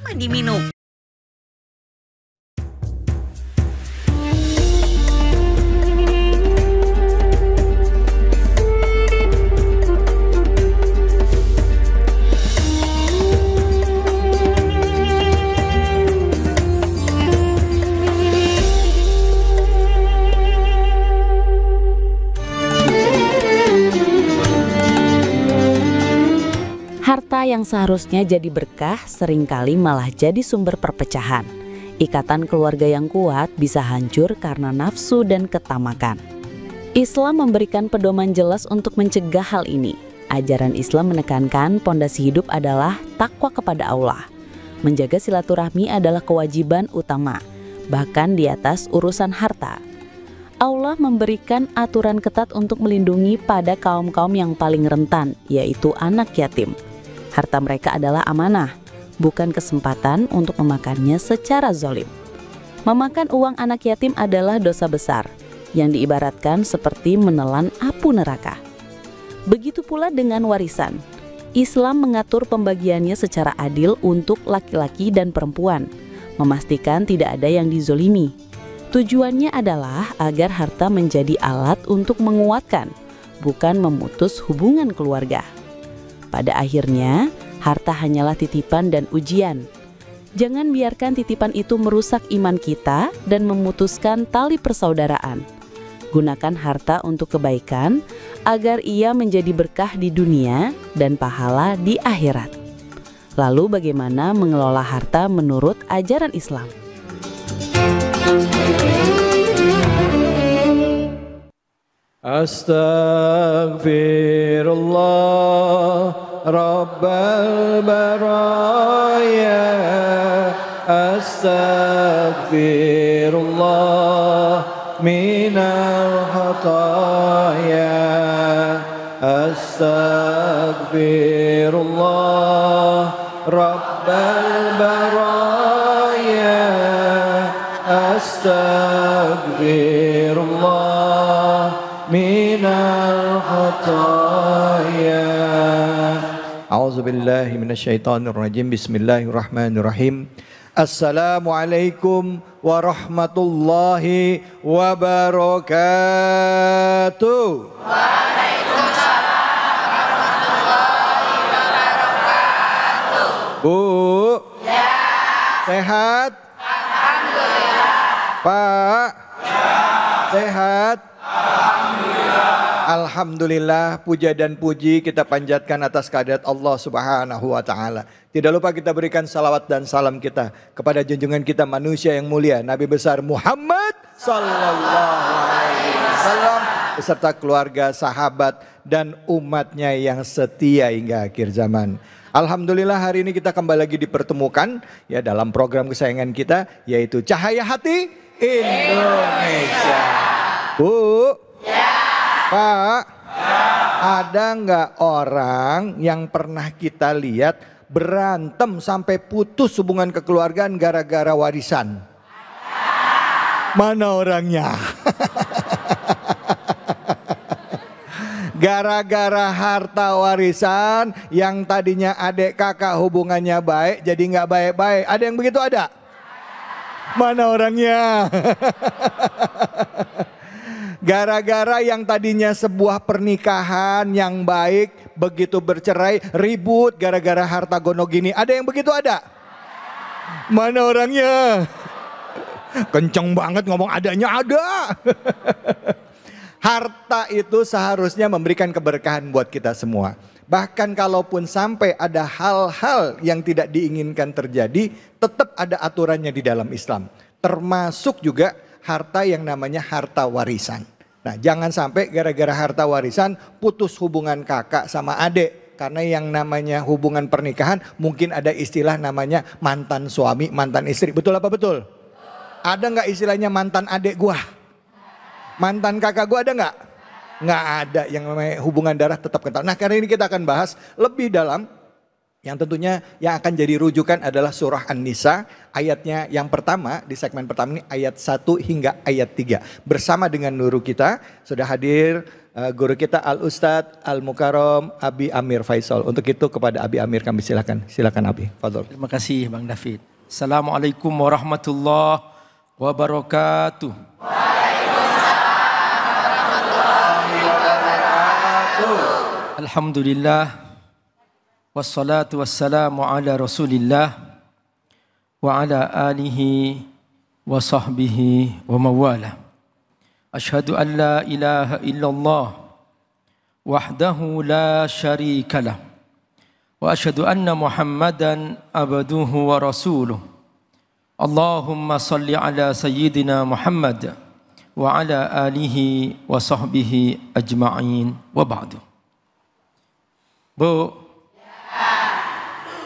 sama diminum. Harta yang seharusnya jadi berkah seringkali malah jadi sumber perpecahan. Ikatan keluarga yang kuat bisa hancur karena nafsu dan ketamakan. Islam memberikan pedoman jelas untuk mencegah hal ini. Ajaran Islam menekankan pondasi hidup adalah takwa kepada Allah. Menjaga silaturahmi adalah kewajiban utama, bahkan di atas urusan harta. Allah memberikan aturan ketat untuk melindungi pada kaum-kaum yang paling rentan, yaitu anak yatim. Harta mereka adalah amanah, bukan kesempatan untuk memakannya secara zalim. Memakan uang anak yatim adalah dosa besar, yang diibaratkan seperti menelan apu neraka. Begitu pula dengan warisan. Islam mengatur pembagiannya secara adil untuk laki-laki dan perempuan, memastikan tidak ada yang dizolimi. Tujuannya adalah agar harta menjadi alat untuk menguatkan, bukan memutus hubungan keluarga. Pada akhirnya, harta hanyalah titipan dan ujian. Jangan biarkan titipan itu merusak iman kita dan memutuskan tali persaudaraan. Gunakan harta untuk kebaikan agar ia menjadi berkah di dunia dan pahala di akhirat. Lalu bagaimana mengelola harta menurut ajaran Islam? Astaghfirullah Rabbal baraya, astaghfirullah minal khataya, astaghfirullah Rabbal baraya, astaghfirullah minal khataya. A'udzubillahi minasyaitonirrajim. Bismillahirrahmanirrahim. Assalamualaikum warahmatullahi wabarakatuh. Waalaikumsalam warahmatullahi wabarakatuh. Bu. Ya. Sehat? Alhamdulillah. Pak. Ya. Sehat? Alhamdulillah. Alhamdulillah, puja dan puji kita panjatkan atas kehadirat Allah Subhanahu wa Ta'ala. Tidak lupa kita berikan salawat dan salam kita kepada junjungan kita manusia yang mulia, Nabi besar Muhammad Sallallahu Alaihi Wasallam, beserta keluarga, sahabat, dan umatnya yang setia hingga akhir zaman. Alhamdulillah hari ini kita kembali lagi dipertemukan ya dalam program kesayangan kita, yaitu Cahaya Hati Indonesia. Bu. Ya. Pak, ada nggak orang yang pernah kita lihat berantem sampai putus hubungan kekeluargaan gara-gara warisan? Mana orangnya? Gara-gara harta warisan yang tadinya adik kakak hubungannya baik jadi nggak baik-baik. Ada yang begitu ada? Mana orangnya? Gara-gara yang tadinya sebuah pernikahan yang baik, begitu bercerai, ribut gara-gara harta gonogini. Ada yang begitu ada? Mana orangnya? Kenceng banget ngomong adanya ada. Harta itu seharusnya memberikan keberkahan buat kita semua. Bahkan kalaupun sampai ada hal-hal yang tidak diinginkan terjadi, tetap ada aturannya di dalam Islam. Termasuk juga harta yang namanya harta warisan. Nah, jangan sampai gara-gara harta warisan putus hubungan kakak sama adik. Karena yang namanya hubungan pernikahan mungkin ada istilah namanya mantan suami, mantan istri. Betul apa betul? Ada nggak istilahnya mantan adik gua? Mantan kakak gua ada nggak? Nggak ada. Yang namanya hubungan darah tetap kental. Nah, kali ini kita akan bahas lebih dalam. Yang tentunya yang akan jadi rujukan adalah surah An-Nisa, ayatnya yang pertama di segmen pertama ini ayat 1 hingga ayat 3. Bersama dengan nuru kita sudah hadir guru kita Al Ustadz Al Mukarram Abi Amir Faisal. Untuk itu kepada Abi Amir kami silakan. Silakan Abi. Fadhol. Terima kasih Bang David. Assalamualaikum warahmatullahi wabarakatuh. Waalaikumsalam warahmatullahi wabarakatuh. Alhamdulillah. Wassalatu wassalamu ala Rasulillah wa ala alihi wa sahbihi wa mawala. Ashhadu an la ilaha illallah wahdahu la syarika lah. Wa ashhadu anna Muhammadan abduhu wa rasuluh. Allahumma salli ala sayyidina Muhammad wa ala alihi wa sahbihi ajma'in wa ba'du. Bu,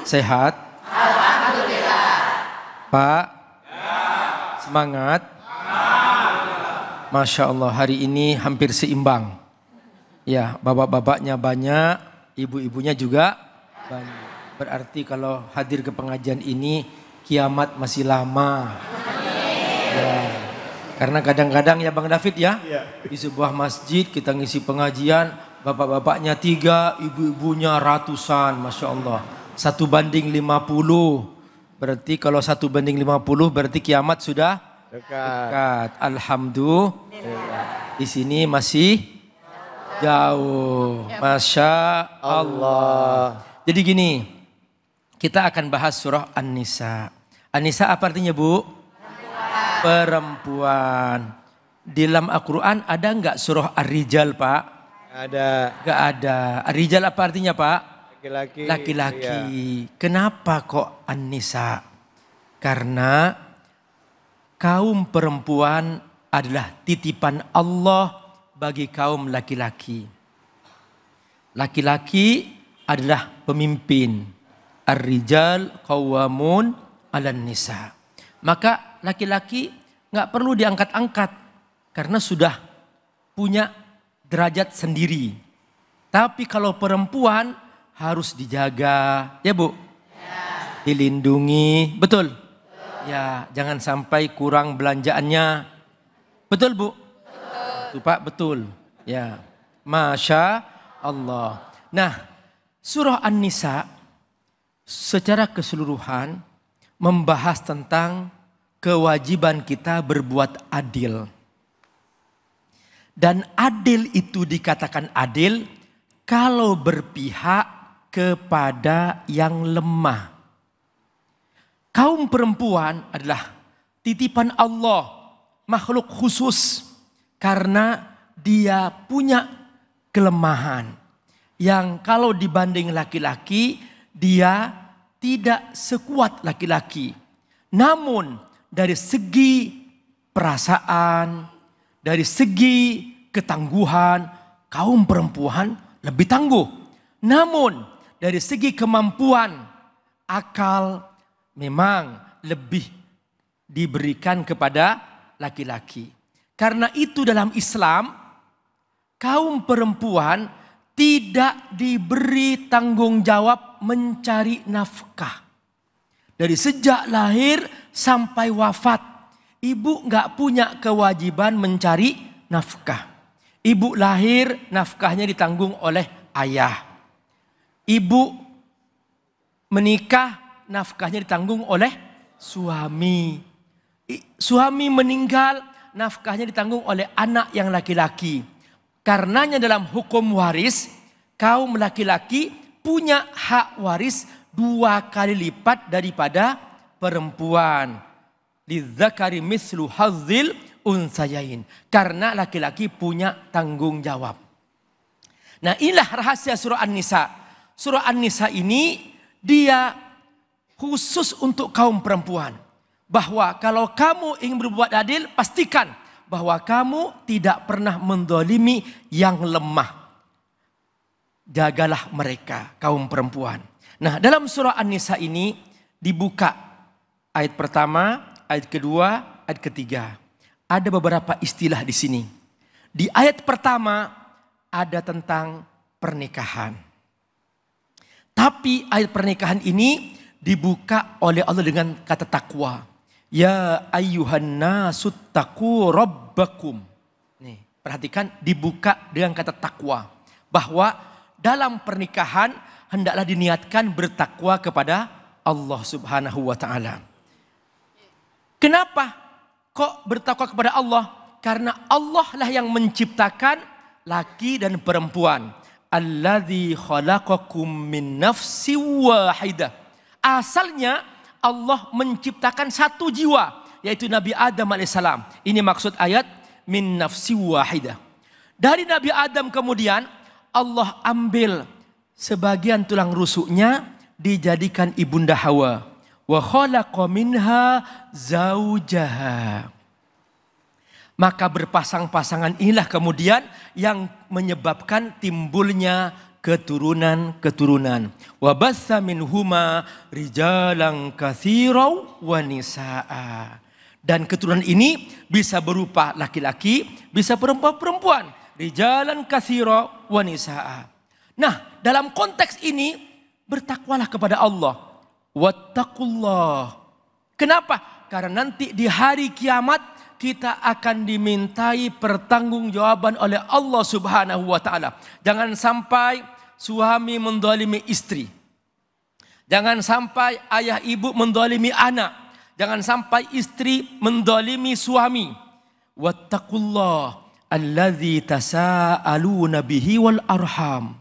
sehat? Alhamdulillah. Pak? Semangat? Masya Allah, hari ini hampir seimbang. Ya, bapak-bapaknya banyak, ibu-ibunya juga banyak. Berarti kalau hadir ke pengajian ini, kiamat masih lama. Ya. Karena kadang-kadang ya Bang David ya, di sebuah masjid kita ngisi pengajian, bapak-bapaknya 3, ibu-ibunya ratusan, Masya Allah. 1:50. Berarti kalau 1:50 berarti kiamat sudah dekat. Alhamdulillah. Di sini masih jauh. Masya Allah. Jadi gini, kita akan bahas surah An-Nisa. An-Nisa apa artinya Bu? Perempuan. Di dalam Al-Quran ada nggak surah Ar-Rijal Pak? Ada. Nggak ada. Ar-Rijal apa artinya Pak? Laki-laki. Laki-laki. Iya. Kenapa kok An-Nisa? Karena kaum perempuan adalah titipan Allah bagi kaum laki-laki. Laki-laki adalah pemimpin. Ar-rijal qawwamun 'alan nisa. Maka laki-laki nggak perlu diangkat-angkat karena sudah punya derajat sendiri. Tapi kalau perempuan harus dijaga, ya Bu? Ya. Dilindungi, betul? Ya, jangan sampai kurang belanjaannya. Betul Bu? Betul. Pak, betul. Ya, Masya Allah. Nah, surah An-Nisa secara keseluruhan membahas tentang kewajiban kita berbuat adil. Dan adil itu dikatakan adil kalau berpihak kepada yang lemah. Kaum perempuan adalah titipan Allah, makhluk khusus karena dia punya kelemahan yang kalau dibanding laki-laki dia tidak sekuat laki-laki. Namun dari segi perasaan, dari segi ketangguhan, kaum perempuan lebih tangguh. Namun dari segi kemampuan, akal memang lebih diberikan kepada laki-laki. Karena itu dalam Islam, kaum perempuan tidak diberi tanggung jawab mencari nafkah. Dari sejak lahir sampai wafat, ibu nggak punya kewajiban mencari nafkah. Ibu lahir, nafkahnya ditanggung oleh ayah. Ibu menikah, nafkahnya ditanggung oleh suami. Suami meninggal, nafkahnya ditanggung oleh anak yang laki-laki. Karenanya dalam hukum waris, kaum laki-laki punya hak waris 2 kali lipat daripada perempuan. Lidzakari mislu hazzil unsayain. Karena laki-laki punya tanggung jawab. Nah, inilah rahasia surah An-Nisa. Surah An-Nisa ini dia khusus untuk kaum perempuan. Bahwa kalau kamu ingin berbuat adil, pastikan bahwa kamu tidak pernah mendolimi yang lemah. Jagalah mereka, kaum perempuan. Nah, dalam surah An-Nisa ini dibuka ayat pertama, ayat kedua, ayat ketiga. Ada beberapa istilah di sini. Di ayat pertama ada tentang pernikahan. Tapi ayat pernikahan ini dibuka oleh Allah dengan kata takwa. Ya ayyuhan nasu taqu rabbakum. Nih, perhatikan, dibuka dengan kata takwa. Bahwa dalam pernikahan hendaklah diniatkan bertakwa kepada Allah Subhanahu wa Ta'ala. Kenapa kok bertakwa kepada Allah? Karena Allah lah yang menciptakan laki dan perempuan. Alladzi khalaqakum min nafsin wahidah. Asalnya Allah menciptakan satu jiwa, yaitu Nabi Adam alaihissalam. Ini maksud ayat min nafsin wahidah. Dari Nabi Adam kemudian Allah ambil sebagian tulang rusuknya dijadikan ibunda Hawa. Wa khalaqa minha zaujaha. Maka berpasang-pasangan inilah kemudian yang menyebabkan timbulnya keturunan-keturunan. Wa bassa minhuma rijalan katsiran wa nisaa. Dan keturunan ini bisa berupa laki-laki, bisa perempuan. Rijalan katsiran wa nisaa. Nah, dalam konteks ini bertakwalah kepada Allah. Wattaqullah. Kenapa? Karena nanti di hari kiamat kita akan dimintai pertanggungjawaban oleh Allah Subhanahu wa Ta'ala. Jangan sampai suami mendolimi istri. Jangan sampai ayah ibu mendolimi anak. Jangan sampai istri mendolimi suami. Wattaqullah allazi tasaaluna bihi wal arham.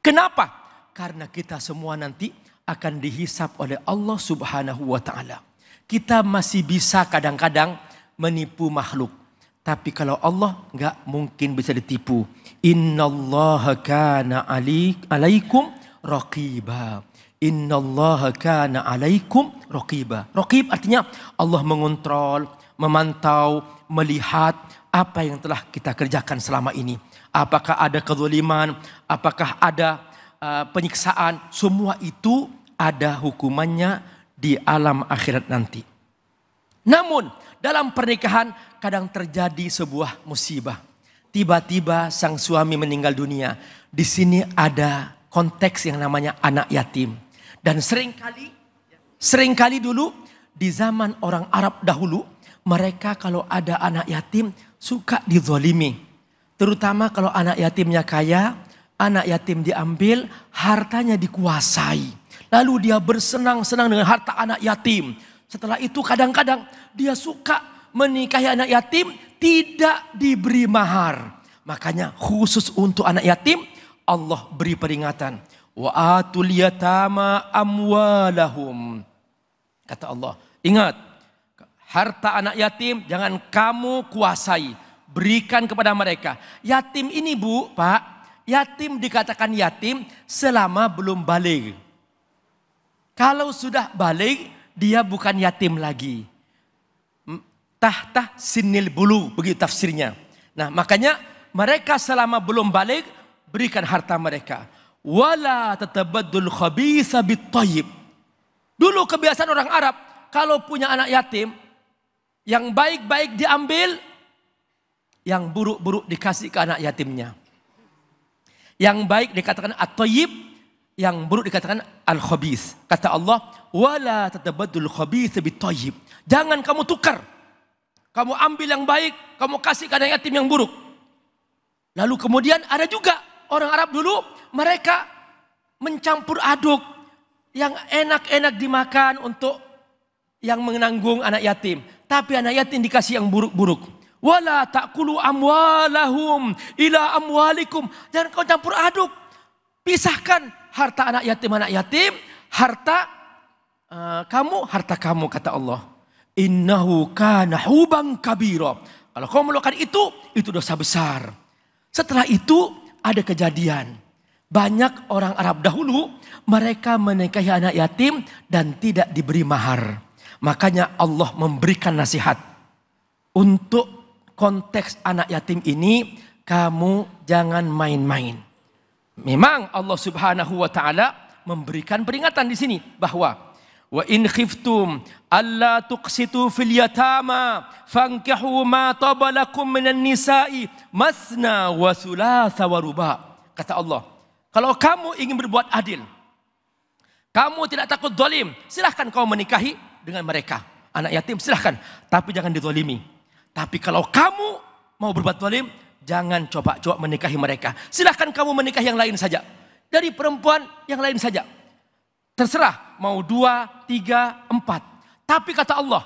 Kenapa? Karena kita semua nanti akan dihisap oleh Allah Subhanahu wa Ta'ala. Kita masih bisa kadang-kadang menipu makhluk. Tapi kalau Allah nggak mungkin bisa ditipu. Innallaha kana alaikum raqiba. Innallaha kana alaikum raqiba. Raqib artinya Allah mengontrol, memantau, melihat apa yang telah kita kerjakan selama ini. Apakah ada kezaliman, apakah ada penyiksaan, semua itu ada hukumannya di alam akhirat nanti. Namun dalam pernikahan kadang terjadi sebuah musibah. Tiba-tiba sang suami meninggal dunia. Di sini ada konteks yang namanya anak yatim. Dan seringkali dulu di zaman orang Arab dahulu, mereka kalau ada anak yatim suka dizalimi. Terutama kalau anak yatimnya kaya, anak yatim diambil, hartanya dikuasai. Lalu dia bersenang-senang dengan harta anak yatim. Setelah itu kadang-kadang dia suka menikahi anak yatim tidak diberi mahar. Makanya khusus untuk anak yatim Allah beri peringatan. Wa atul yatama amwalahum. Kata Allah, ingat, harta anak yatim jangan kamu kuasai. Berikan kepada mereka. Yatim ini Bu, Pak, yatim dikatakan yatim selama belum baligh. Kalau sudah baligh, dia bukan yatim lagi. Tahta sinil bulu, begitu tafsirnya. Nah, makanya mereka selama belum baligh, berikan harta mereka. Wala tatabaddul khabitha bit-thayyib. Dulu kebiasaan orang Arab, kalau punya anak yatim, yang baik-baik diambil, yang buruk-buruk dikasih ke anak yatimnya. Yang baik dikatakan at-thayyib, yang buruk dikatakan al-khabith. Kata Allah, wala tatabaddul khabitha bit-thayyib. Jangan kamu tukar. Kamu ambil yang baik, kamu kasih ke anak yatim yang buruk. Lalu kemudian ada juga orang Arab dulu, mereka mencampur aduk yang enak-enak dimakan untuk yang menanggung anak yatim. Tapi anak yatim dikasih yang buruk-buruk. Wala ta'kulu amwalahum ila amwalikum. Jangan kau campur aduk. Pisahkan harta anak yatim, harta kamu, kata Allah. Innahu kana huban kabira. Kalau kau melakukan itu dosa besar. Setelah itu ada kejadian. Banyak orang Arab dahulu mereka menikahi anak yatim dan tidak diberi mahar. Makanya Allah memberikan nasihat. Untuk konteks anak yatim ini kamu jangan main-main. Memang Allah Subhanahu wa Ta'ala memberikan peringatan di sini bahwa wa in khiftum alla tuqsitu fil yatama fankihu ma tabalakum minan nisa'i masna wa thulatha wa ruba. Kata Allah, kalau kamu ingin berbuat adil, kamu tidak takut zalim, silahkan kau menikahi dengan mereka. Anak yatim silahkan, tapi jangan dizalimi. Tapi kalau kamu mau berbuat zalim, jangan coba-coba menikahi mereka. Silahkan kamu menikahi yang lain saja. Dari perempuan yang lain saja. Terserah mau 2, 3, 4. Tapi kata Allah,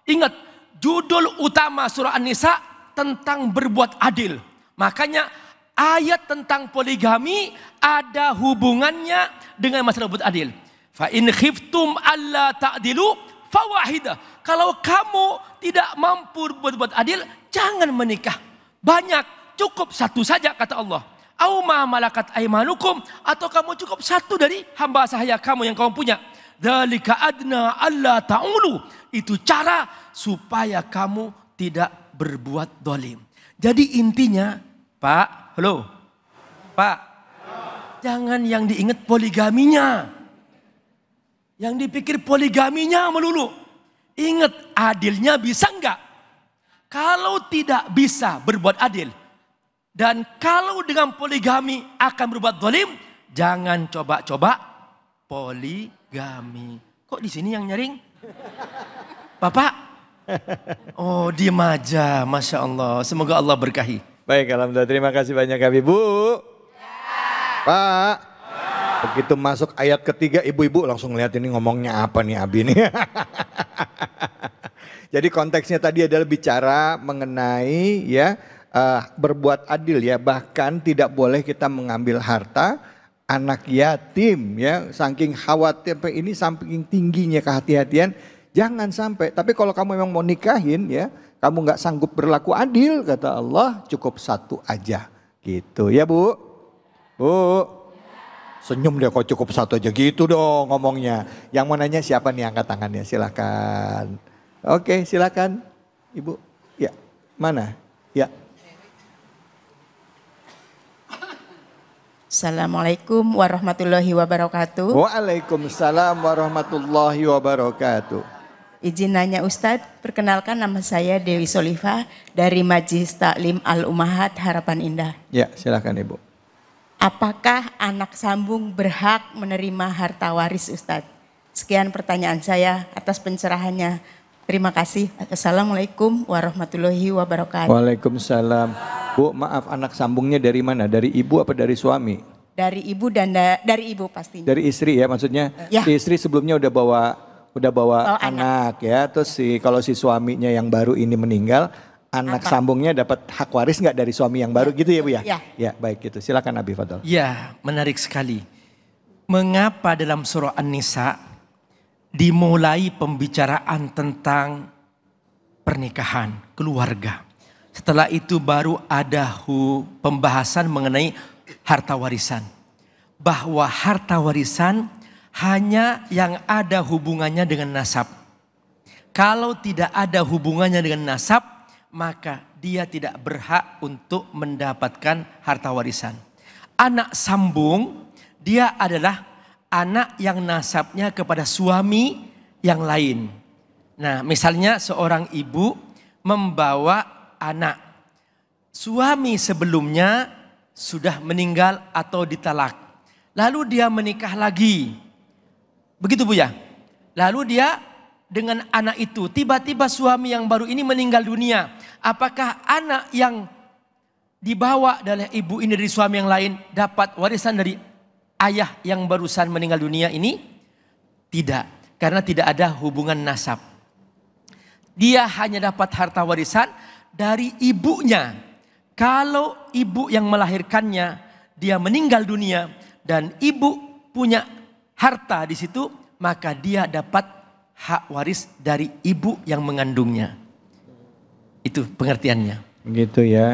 ingat judul utama surah An-Nisa tentang berbuat adil. Makanya ayat tentang poligami ada hubungannya dengan masalah berbuat adil. Fa in khiftum alla ta'dilu fawahidah. Kalau kamu tidak mampu berbuat adil, jangan menikah banyak, cukup satu saja kata Allah. Au ma malakat aimanukum, atau kamu cukup satu dari hamba sahaya kamu yang kamu punya. Dzalika adna alla ta'ulu. Itu cara supaya kamu tidak berbuat dolim. Jadi intinya, Pak, halo, Pak, jangan yang diingat poligaminya. Yang dipikir poligaminya melulu. Ingat adilnya bisa enggak? Kalau tidak bisa berbuat adil. Dan kalau dengan poligami akan berbuat zalim, jangan coba-coba poligami. Kok di sini yang nyaring? Bapak? Oh, diem aja. Masya Allah. Semoga Allah berkahi. Baik, alhamdulillah. Terima kasih banyak Ibu. Pak. Begitu masuk ayat ketiga, ibu-ibu langsung lihat ini ngomongnya apa nih Abi nih. Jadi konteksnya tadi adalah bicara mengenai ya berbuat adil ya. Bahkan tidak boleh kita mengambil harta anak yatim ya. Saking khawatir ini, saking tingginya kehati-hatian. Jangan sampai, tapi kalau kamu memang mau nikahin ya, kamu nggak sanggup berlaku adil kata Allah, cukup satu aja gitu ya Bu. Bu. Senyum dia kok cukup satu aja gitu dong ngomongnya. Yang mau nanya siapa nih, angkat tangannya silakan. Oke silakan Ibu. Ya mana? Ya. Assalamualaikum warahmatullahi wabarakatuh. Waalaikumsalam warahmatullahi wabarakatuh. Izin nanya Ustadz, perkenalkan nama saya Dewi Solifah dari Majlis Taklim Al-Ummahat Harapan Indah. Ya silakan Ibu. Apakah anak sambung berhak menerima harta waris Ustadz? Sekian pertanyaan saya, atas pencerahannya. Terima kasih. Assalamualaikum warahmatullahi wabarakatuh. Waalaikumsalam. Bu, maaf, anak sambungnya dari mana? Dari ibu apa dari suami? Dari ibu dan dari ibu pastinya. Dari istri ya maksudnya? Ya. Si istri sebelumnya udah bawa anak ya. Terus kalau si suaminya yang baru ini meninggal, anak sambungnya dapat hak waris nggak dari suami yang baru gitu ya Bu ya? Ya. Ya baik gitu. Silakan Abi Fadl. Ya, menarik sekali. Mengapa dalam surah An-Nisa dimulai pembicaraan tentang pernikahan, keluarga. Setelah itu baru ada pembahasan mengenai harta warisan. Bahwa harta warisan hanya yang ada hubungannya dengan nasab. Kalau tidak ada hubungannya dengan nasab, maka dia tidak berhak untuk mendapatkan harta warisan. Anak sambung, dia adalah anak yang nasabnya kepada suami yang lain. Nah, misalnya seorang ibu membawa anak. Suami sebelumnya sudah meninggal atau ditalak. Lalu dia menikah lagi. Begitu Bu ya? Lalu dia dengan anak itu, tiba-tiba suami yang baru ini meninggal dunia. Apakah anak yang dibawa oleh ibu ini dari suami yang lain dapat warisan dari ayah yang barusan meninggal dunia ini? Tidak, karena tidak ada hubungan nasab. Dia hanya dapat harta warisan dari ibunya. Kalau ibu yang melahirkannya, dia meninggal dunia dan ibu punya harta di situ, maka dia dapat hak waris dari ibu yang mengandungnya. Itu pengertiannya. Gitu ya,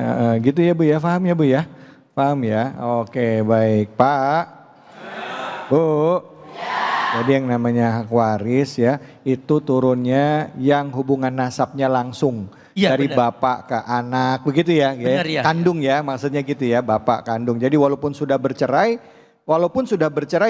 gitu ya Bu ya, paham ya Bu ya? Paham ya? Oke baik Pak. Bu. Jadi yang namanya hak waris ya, itu turunnya yang hubungan nasabnya langsung. Ya, dari benar. Bapak ke anak, begitu ya? Benar, ya. Kandung ya, maksudnya gitu ya, bapak kandung. Jadi walaupun sudah bercerai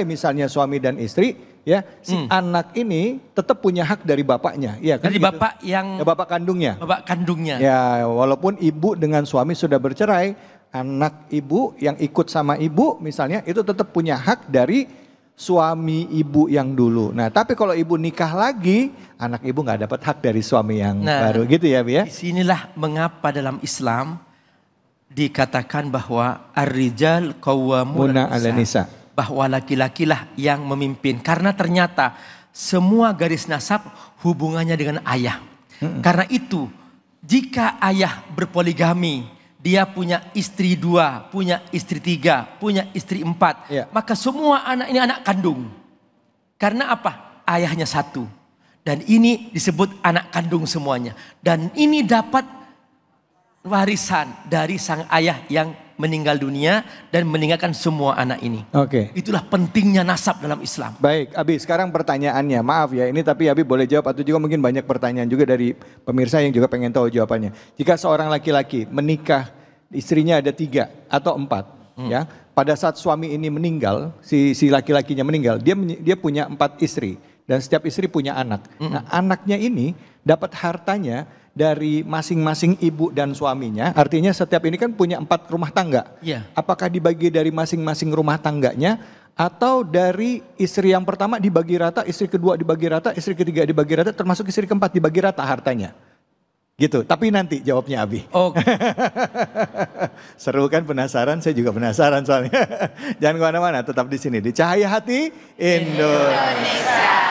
misalnya suami dan istri, ya si anak ini tetap punya hak dari bapaknya. Ya, kan dari gitu. Bapak yang ya, bapak kandungnya. Bapak kandungnya. Ya, walaupun ibu dengan suami sudah bercerai, anak ibu yang ikut sama ibu misalnya itu tetap punya hak dari suami ibu yang dulu. Nah, tapi kalau ibu nikah lagi, anak ibu nggak dapat hak dari suami yang baru gitu ya, Bu ya. Disinilah mengapa dalam Islam dikatakan bahwa ar-rijal qawwamuna 'alan nisa. Bahwa laki-laki lah yang memimpin. Karena ternyata semua garis nasab hubungannya dengan ayah. Karena itu jika ayah berpoligami, dia punya istri 2, punya istri 3, punya istri 4. Maka semua anak ini anak kandung. Karena apa? Ayahnya 1. Dan ini disebut anak kandung semuanya. Dan ini dapat warisan dari sang ayah yang meninggal dunia dan meninggalkan semua anak ini. Oke. Itulah pentingnya nasab dalam Islam. Baik, Abi, sekarang pertanyaannya. Maaf ya, ini tapi Abi boleh jawab atau juga mungkin banyak pertanyaan juga dari pemirsa yang juga pengen tahu jawabannya. Jika seorang laki-laki menikah, istrinya ada 3 atau 4, ya. Pada saat suami ini meninggal, si laki-lakinya meninggal, dia punya 4 istri dan setiap istri punya anak. Nah, anaknya ini dapat hartanya dari masing-masing ibu dan suaminya, artinya setiap ini kan punya 4 rumah tangga. Apakah dibagi dari masing-masing rumah tangganya atau dari istri yang pertama dibagi rata, istri kedua dibagi rata, istri ketiga dibagi rata, termasuk istri keempat dibagi rata hartanya? Gitu, tapi nanti jawabnya Abi. Oke. Seru kan, penasaran, saya juga penasaran soalnya. Jangan kemana-mana, tetap di sini di Cahaya Hati Indonesia.